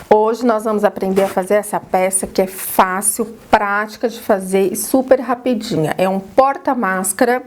Hoje nós vamos aprender a fazer essa peça que é fácil, prática de fazer e super rapidinha. É um porta-máscara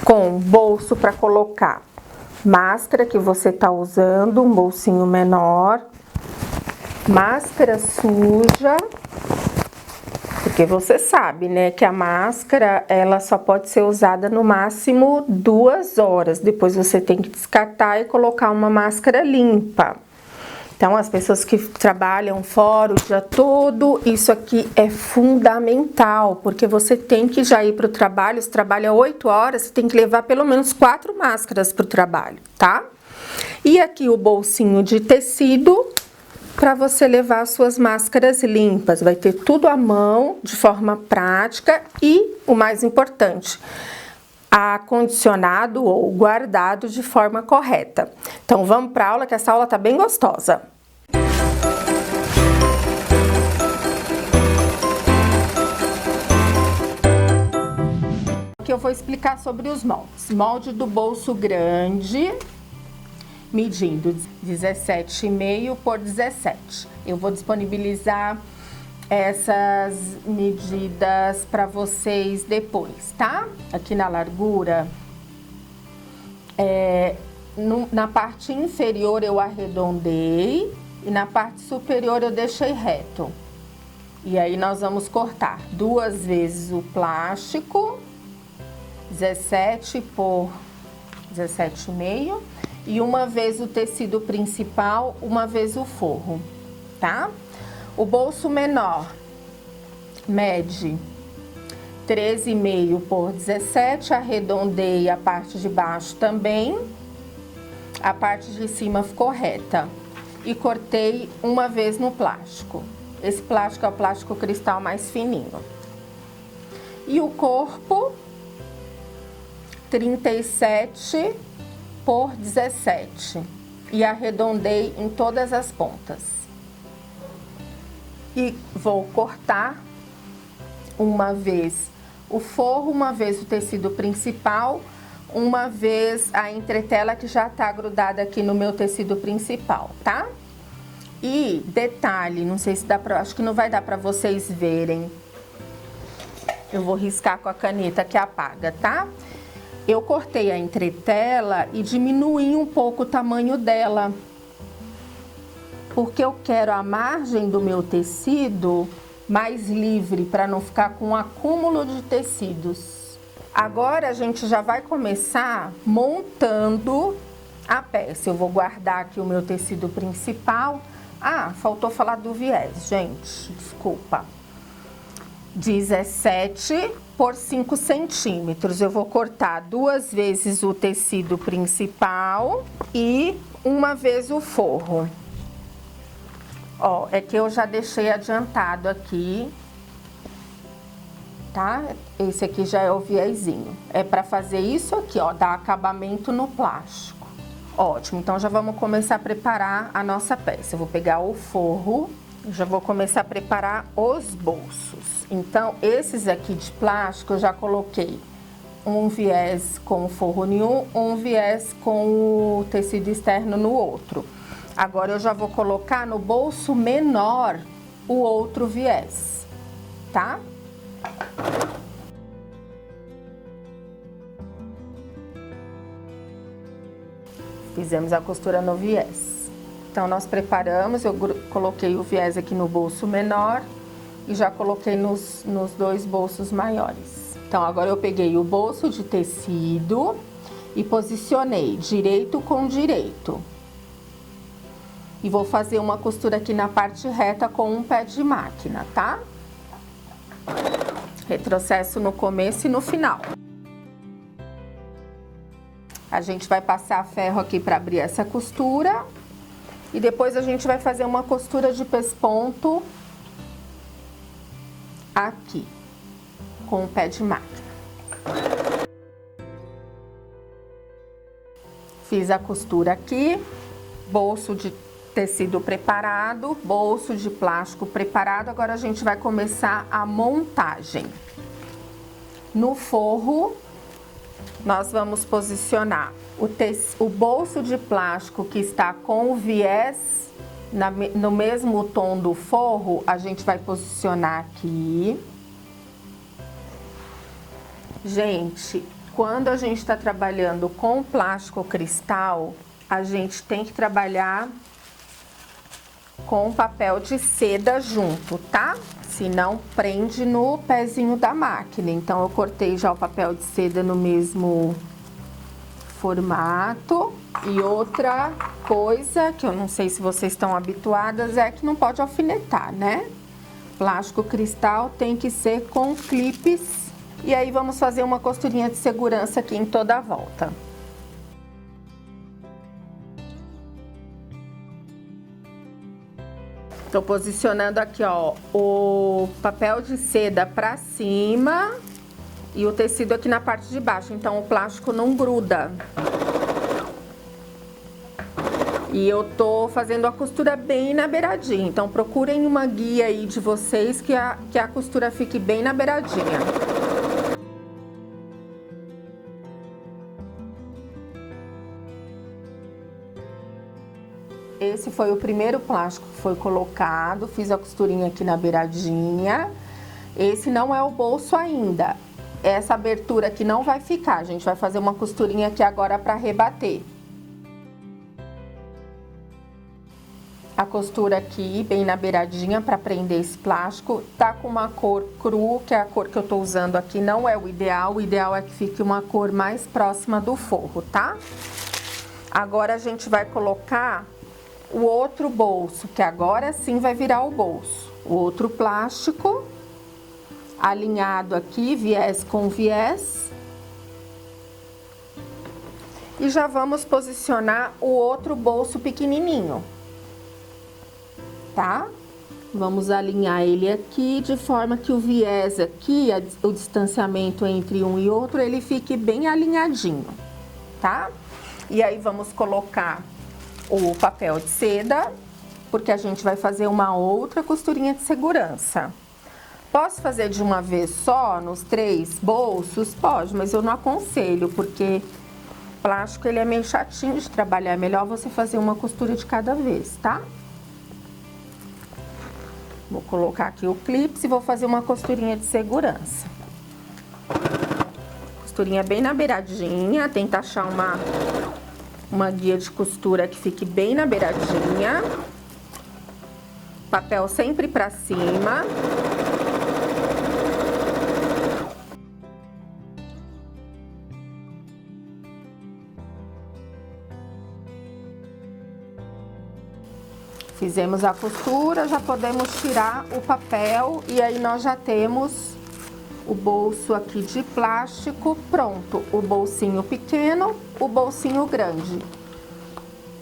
com bolso para colocar máscara que você tá usando, um bolsinho menor, máscara suja, porque você sabe, né, que a máscara ela só pode ser usada no máximo 2 horas. Depois você tem que descartar e colocar uma máscara limpa. Então, as pessoas que trabalham fora o dia todo, isso aqui é fundamental, porque você tem que já ir para o trabalho, se trabalha 8 horas, você tem que levar pelo menos 4 máscaras para o trabalho, tá? E aqui o bolsinho de tecido, para você levar as suas máscaras limpas, vai ter tudo à mão, de forma prática e, o mais importante, acondicionado ou guardado de forma correta. Então vamos para a aula, que essa aula tá bem gostosa. Aqui eu vou explicar sobre os moldes. Molde do bolso grande, medindo 17,5 por 17. Eu vou disponibilizar essas medidas para vocês depois, tá? Aqui na largura, na parte inferior eu arredondei e na parte superior eu deixei reto. E aí nós vamos cortar 2 vezes o plástico, 17 por 17,5, e uma vez o tecido principal, uma vez o forro, tá? O bolso menor mede 13,5 por 17, arredondei a parte de baixo também, a parte de cima ficou reta e cortei uma vez no plástico. Esse plástico é o plástico cristal mais fininho. E o corpo, 37 por 17 e arredondei em todas as pontas. E vou cortar uma vez o forro, uma vez o tecido principal, uma vez a entretela que já tá grudada aqui no meu tecido principal, tá? E detalhe, não sei se dá pra, acho que não vai dar pra vocês verem. Eu vou riscar com a caneta que apaga, tá? Eu cortei a entretela e diminuí um pouco o tamanho dela, porque eu quero a margem do meu tecido mais livre, para não ficar com um acúmulo de tecidos. Agora a gente já vai começar montando a peça. Eu vou guardar aqui o meu tecido principal. Ah, faltou falar do viés, gente, desculpa. 17 por 5 centímetros. Eu vou cortar 2 vezes o tecido principal e uma vez o forro. Ó, é que eu já deixei adiantado aqui, tá? Esse aqui já é o viezinho. É pra fazer isso aqui, ó, dar acabamento no plástico. Ótimo, então já vamos começar a preparar a nossa peça. Eu vou pegar o forro, já vou começar a preparar os bolsos. Então, esses aqui de plástico eu já coloquei um viés com o forro em um viés com o tecido externo no outro. Agora eu já vou colocar no bolso menor o outro viés, tá? Fizemos a costura no viés. Então, nós preparamos, eu coloquei o viés aqui no bolso menor e já coloquei nos 2 bolsos maiores. Então, agora eu peguei o bolso de tecido e posicionei direito com direito. E vou fazer uma costura aqui na parte reta com um pé de máquina, tá? Retrocesso no começo e no final. A gente vai passar ferro aqui para abrir essa costura. E depois a gente vai fazer uma costura de pesponto aqui, com o pé de máquina. Fiz a costura aqui, bolso de tecido preparado, bolso de plástico preparado. Agora a gente vai começar a montagem. No forro, nós vamos posicionar o bolso de plástico que está com o viés no mesmo tom do forro, a gente vai posicionar aqui. Gente, quando a gente está trabalhando com plástico cristal, a gente tem que trabalhar com papel de seda junto, tá? Senão prende no pezinho da máquina. Então eu cortei já o papel de seda no mesmo formato. E outra coisa que eu não sei se vocês estão habituadas é que não pode alfinetar, né? Plástico cristal tem que ser com clipes. E aí vamos fazer uma costurinha de segurança aqui em toda a volta. Tô posicionando aqui, ó, o papel de seda pra cima e o tecido aqui na parte de baixo, então o plástico não gruda. E eu tô fazendo a costura bem na beiradinha, então procurem uma guia aí de vocês que a costura fique bem na beiradinha. Esse foi o primeiro plástico que foi colocado, fiz a costurinha aqui na beiradinha. Esse não é o bolso ainda, essa abertura aqui não vai ficar, a gente vai fazer uma costurinha aqui agora para rebater. A costura aqui, bem na beiradinha, para prender esse plástico, tá com uma cor cru, que é a cor que eu tô usando aqui, não é o ideal é que fique uma cor mais próxima do forro, tá? Agora a gente vai colocar o outro bolso, que agora sim vai virar o bolso. O outro plástico, alinhado aqui, viés com viés. E já vamos posicionar o outro bolso pequenininho, tá? Vamos alinhar ele aqui, de forma que o viés aqui, o distanciamento entre um e outro, ele fique bem alinhadinho, tá? E aí vamos colocar o papel de seda, porque a gente vai fazer uma outra costurinha de segurança. Posso fazer de uma vez só nos 3 bolsos? Pode, mas eu não aconselho, porque plástico ele é meio chatinho de trabalhar, é melhor você fazer uma costura de cada vez, tá? Vou colocar aqui o clipe e vou fazer uma costurinha de segurança. Costurinha bem na beiradinha, tenta achar uma guia de costura que fique bem na beiradinha. Papel sempre pra cima. Fizemos a costura, já podemos tirar o papel e aí nós já temos o bolso aqui de plástico pronto. O bolsinho pequeno, o bolsinho grande.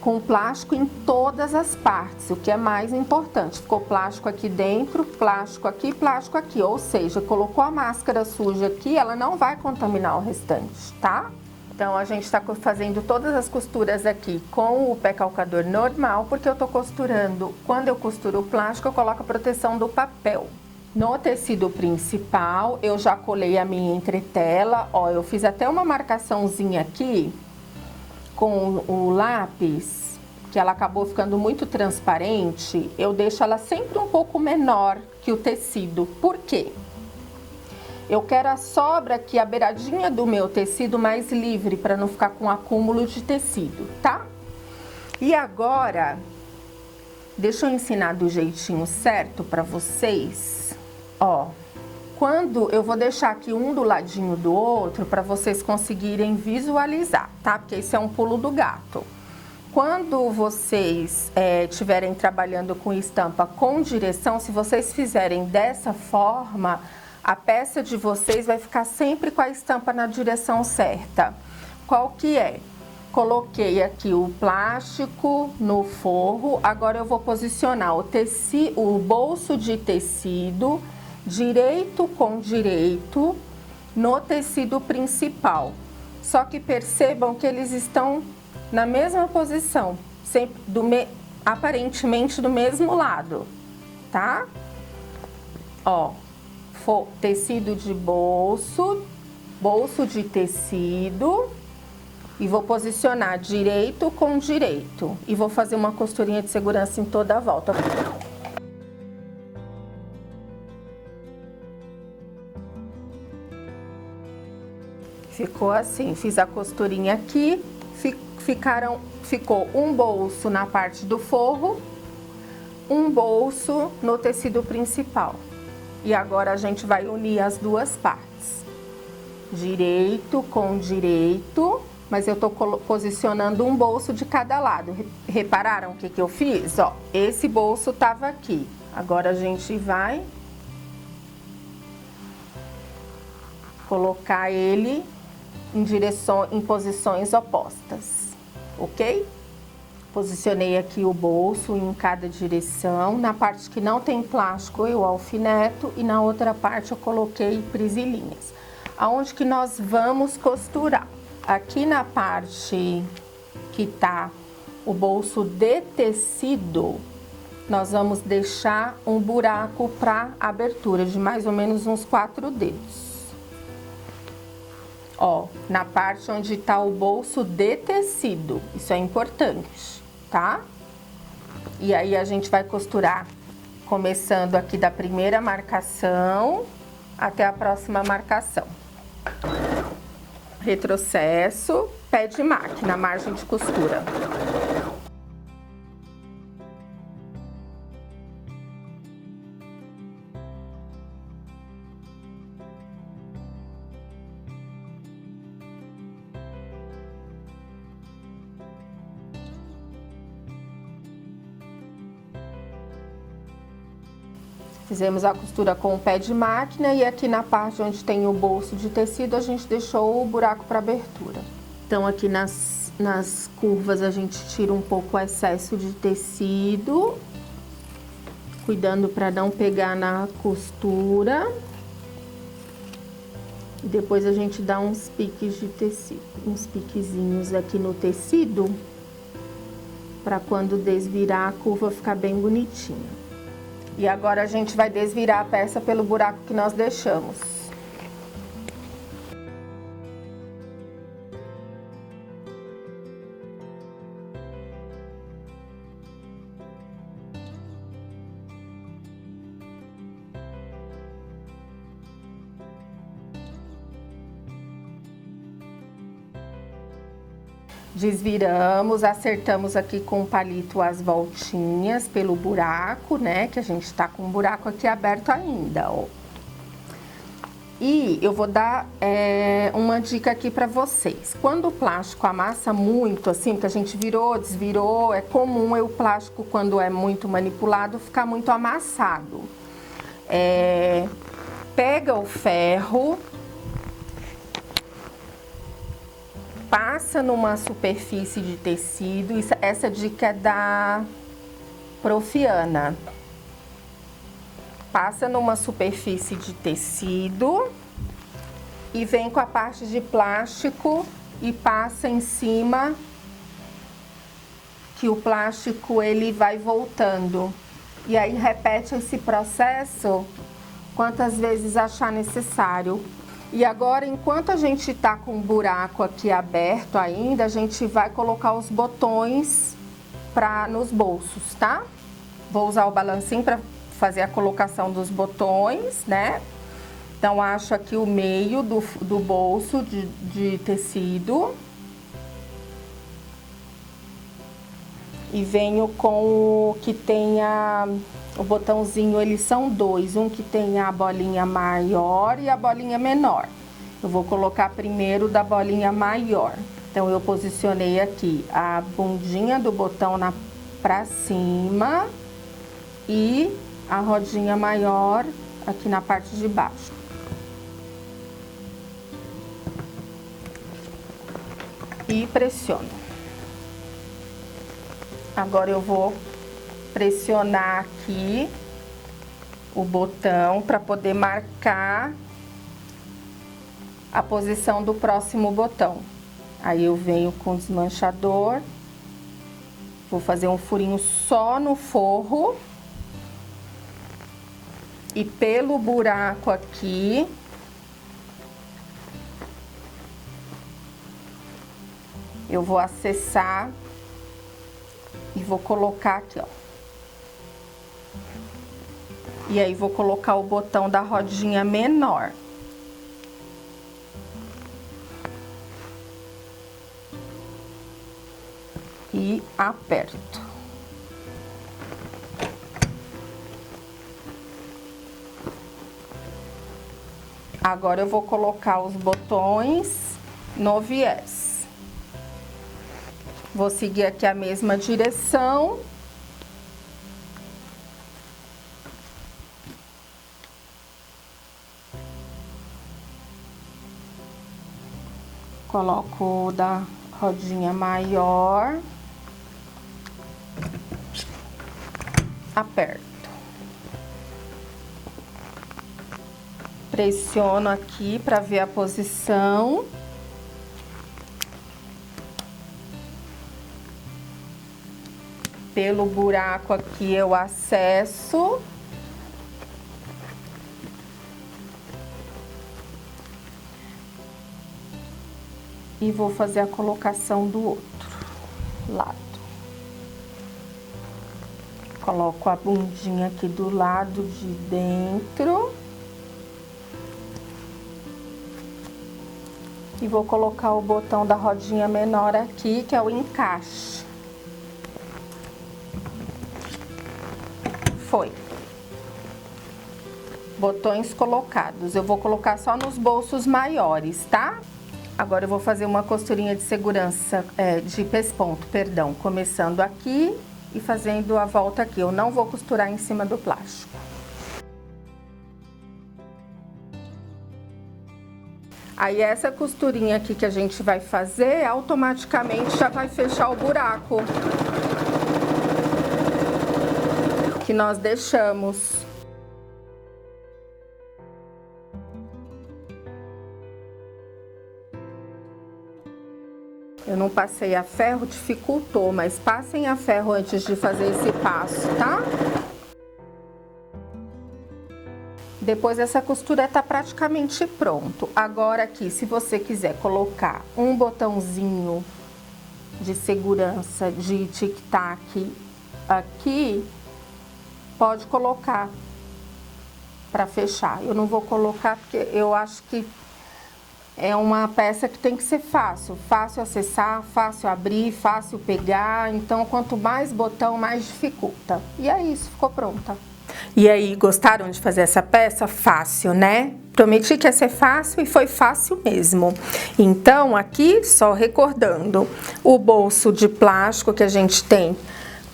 Com plástico em todas as partes, o que é mais importante. Ficou plástico aqui dentro, plástico aqui, ou seja, colocou a máscara suja aqui, ela não vai contaminar o restante, tá? Então, a gente tá fazendo todas as costuras aqui com o pé calcador normal, porque eu tô costurando, quando eu costuro o plástico, eu coloco a proteção do papel. No tecido principal, eu já colei a minha entretela, ó, eu fiz até uma marcaçãozinha aqui com o lápis, que ela acabou ficando muito transparente, eu deixo ela sempre um pouco menor que o tecido. Por quê? Eu quero a sobra aqui, a beiradinha do meu tecido mais livre, para não ficar com acúmulo de tecido, tá? E agora, deixa eu ensinar do jeitinho certo para vocês. Ó, quando eu vou deixar aqui um do ladinho do outro para vocês conseguirem visualizar, tá? Porque esse é um pulo do gato. Quando vocês estiverem trabalhando com estampa com direção, se vocês fizerem dessa forma, a peça de vocês vai ficar sempre com a estampa na direção certa. Qual que é? Coloquei aqui o plástico no forro, agora eu vou posicionar o bolso de tecido direito com direito no tecido principal. Só que percebam que eles estão na mesma posição, sempre aparentemente do mesmo lado, tá? Ó, tecido de bolso, bolso de tecido, E vou posicionar direito com direito. E vou fazer uma costurinha de segurança em toda a volta. Ficou assim, fiz a costurinha aqui, ficou um bolso na parte do forro, um bolso no tecido principal. E agora a gente vai unir as duas partes. Direito com direito, mas eu tô posicionando um bolso de cada lado. Repararam o que eu fiz? Ó, esse bolso tava aqui. Agora a gente vai colocar ele em posições opostas, ok? Posicionei aqui o bolso em cada direção. Na parte que não tem plástico eu alfineto e na outra parte eu coloquei prisilinhas. Aonde que nós vamos costurar? Aqui na parte que tá o bolso de tecido, nós vamos deixar um buraco para abertura de mais ou menos uns 4 dedos. Ó, na parte onde tá o bolso de tecido, isso é importante, tá? E aí a gente vai costurar começando aqui da primeira marcação até a próxima marcação. Retrocesso, pé de máquina, margem de costura. Fizemos a costura com o pé de máquina e aqui na parte onde tem o bolso de tecido a gente deixou o buraco para abertura. Então aqui nas curvas a gente tira um pouco o excesso de tecido, cuidando para não pegar na costura. E depois a gente dá uns piques de tecido, uns piquezinhos aqui no tecido, para quando desvirar a curva ficar bem bonitinha. E agora a gente vai desvirar a peça pelo buraco que nós deixamos. Desviramos, acertamos aqui com o palito as voltinhas pelo buraco, né? Que a gente tá com o buraco aqui aberto ainda, ó. E eu vou dar uma dica aqui pra vocês. Quando o plástico amassa muito, assim, que a gente virou, desvirou, é comum o plástico, quando é muito manipulado, ficar muito amassado. Pega o ferro, passa numa superfície de tecido, essa dica é da Profiana. Passa numa superfície de tecido e vem com a parte de plástico e passa em cima, que o plástico ele vai voltando. E aí repete esse processo quantas vezes achar necessário. E agora, enquanto a gente tá com o buraco aqui aberto ainda, a gente vai colocar os botões nos bolsos, tá? Vou usar o balancinho para fazer a colocação dos botões, né? Então, acho aqui o meio do bolso de tecido. E venho com o que tem o botãozinho, eles são dois, um que tem a bolinha maior e a bolinha menor. Eu vou colocar primeiro da bolinha maior. Então, eu posicionei aqui a bundinha do botão pra cima e a rodinha maior aqui na parte de baixo. E pressiono. Agora eu vou pressionar aqui o botão para poder marcar a posição do próximo botão. Aí eu venho com o desmanchador, vou fazer um furinho só no forro e pelo buraco aqui eu vou acessar e vou colocar aqui, ó. E aí, vou colocar o botão da rodinha menor. E aperto. Agora, eu vou colocar os botões no viés. Vou seguir aqui a mesma direção. Coloco o da rodinha maior. Aperto. Pressiono aqui para ver a posição. Pelo buraco aqui eu acesso. E vou fazer a colocação do outro lado. Coloco a bundinha aqui do lado de dentro. E vou colocar o botão da rodinha menor aqui, que é o encaixe. Foi. Botões colocados. Eu vou colocar só nos bolsos maiores, tá? Agora eu vou fazer uma costurinha de segurança, de pesponto, perdão, começando aqui e fazendo a volta aqui. Eu não vou costurar em cima do plástico. Aí essa costurinha aqui que a gente vai fazer, automaticamente já vai fechar o buraco que nós deixamos. Eu não passei a ferro, dificultou, mas passem a ferro antes de fazer esse passo, tá? Depois essa costura tá praticamente pronto. Agora aqui, se você quiser colocar um botãozinho de segurança de tic-tac aqui, pode colocar para fechar. Eu não vou colocar porque eu acho que é uma peça que tem que ser fácil acessar, fácil abrir, fácil pegar. Então, quanto mais botão, mais dificulta. E é isso, ficou pronta. E aí, gostaram de fazer essa peça? Fácil, né? Prometi que ia ser fácil e foi fácil mesmo. Então, aqui, só recordando, o bolso de plástico que a gente tem,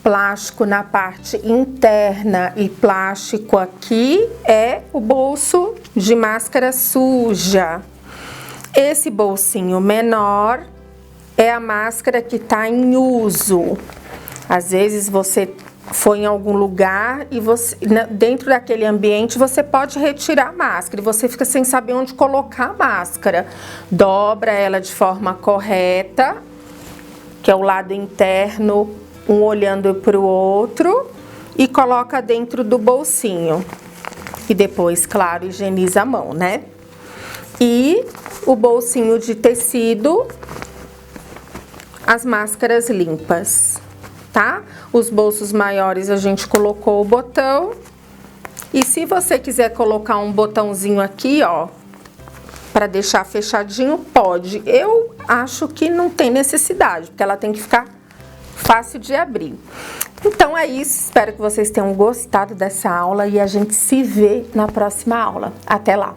plástico na parte interna e plástico aqui, é o bolso de máscara suja. Esse bolsinho menor é a máscara que tá em uso. Às vezes você foi em algum lugar e você, dentro daquele ambiente, você pode retirar a máscara e você fica sem saber onde colocar a máscara. Dobra ela de forma correta, que é o lado interno, um olhando para o outro, e coloca dentro do bolsinho. E depois, claro, higieniza a mão, né? E o bolsinho de tecido, as máscaras limpas, tá? Os bolsos maiores a gente colocou o botão. E se você quiser colocar um botãozinho aqui, ó, para deixar fechadinho, pode. Eu acho que não tem necessidade, porque ela tem que ficar fácil de abrir. Então é isso, espero que vocês tenham gostado dessa aula e a gente se vê na próxima aula. Até lá!